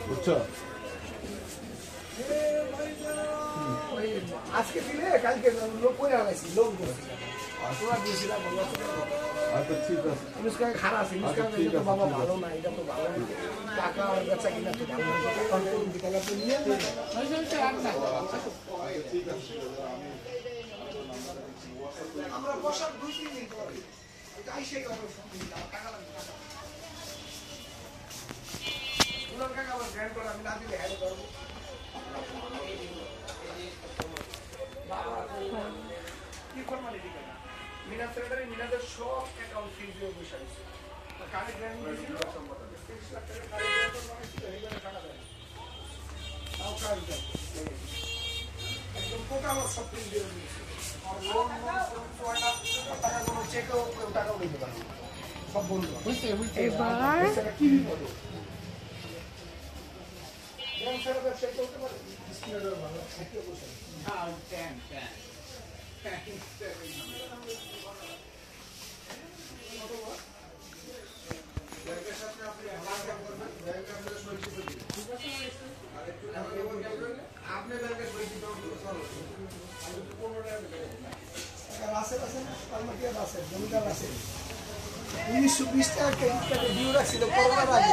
বুঝছো? আজকে দিলে কালকে লোক করে আনাইছি লোক তোমার দিয়েছিলাম আচ্ছা ঠিক আছে। মুস্কান খারাপ আছে, মুস্কান তো বাবা ভালো না, এটা তো ভালো না, টাকা বেচা কিনা তো ভালো না, বিকালে তো নিয়ে আমরা বসার 2-3 দিন পরে এটাই সেই টাকা লাগবে ওনার কাকা আবার গ্র্যান্ড করে আমি না দিলে হ্যাঁ করবো কি ফর্মালিটি কেনা মিনা সেক্রেটারি মিনাদের সব অ্যাকাউন্ট ফ্রিজ দিয়ে বসে আছে কারে গ্র্যান্ড দিয়েছিল 30 লাখ টাকা কারে গ্র্যান্ড বানাইছিল এইভাবে টাকা দেয় তাও কাজ দেয় একদম টোটাল সব ফ্রিজ দিয়ে দিয়েছে আর লোন টাকা কোনো চেকও টাকাও দিতে পারে সব বন্ধ এবার কি বিপদ গ্রাম সারা ব্যবসা করতে পারে বিসমিল্লাহ ভালো থাকে বসে হ্যাঁ ক্যান জমিদার আছে 1920 টাকা ক্রেডিট কার্ডে ডিউ রাখছিল করোনার আগে